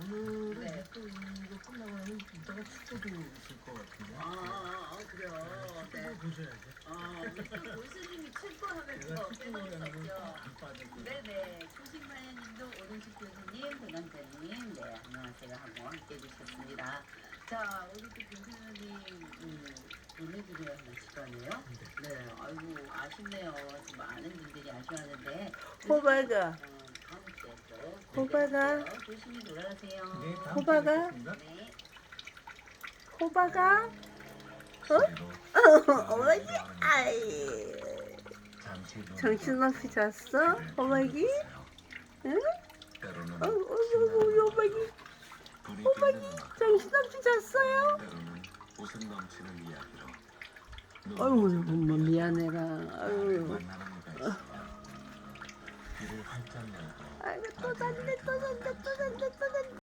오늘은 네. 또 이거 끝나고 나면 이따가 축구도 있을 것 같은데. 그래요. 축구 네. 보셔야죠. 우리 또 교수님이 출두하면서 빼놓을 수 없죠. 안 빠지고. 네네. 초식마야님도 오른쪽 교수님, 도남자님, 네 안녕하세요 하고 함께 해주셨습니다. 자, 우리 또 교수님 보내드려야 하는 시간이에요. 네, 아이고 아쉽네요. 지금 많은 분들이 아쉬워하는데. 호박아. 다음 주에 또 호박아. 뵐게요. 조심히 돌아가세요. 네, 다음 호박아? 주에 뵙겠습니다. 네. 호박아? 어머니? 아이. 정신없이 잤어? 호박이? 응? 호박이. 호박이 정신없이 잤어요? 때로는 웃음 넘치는 이야기로 어이구, 뭐 미안해라.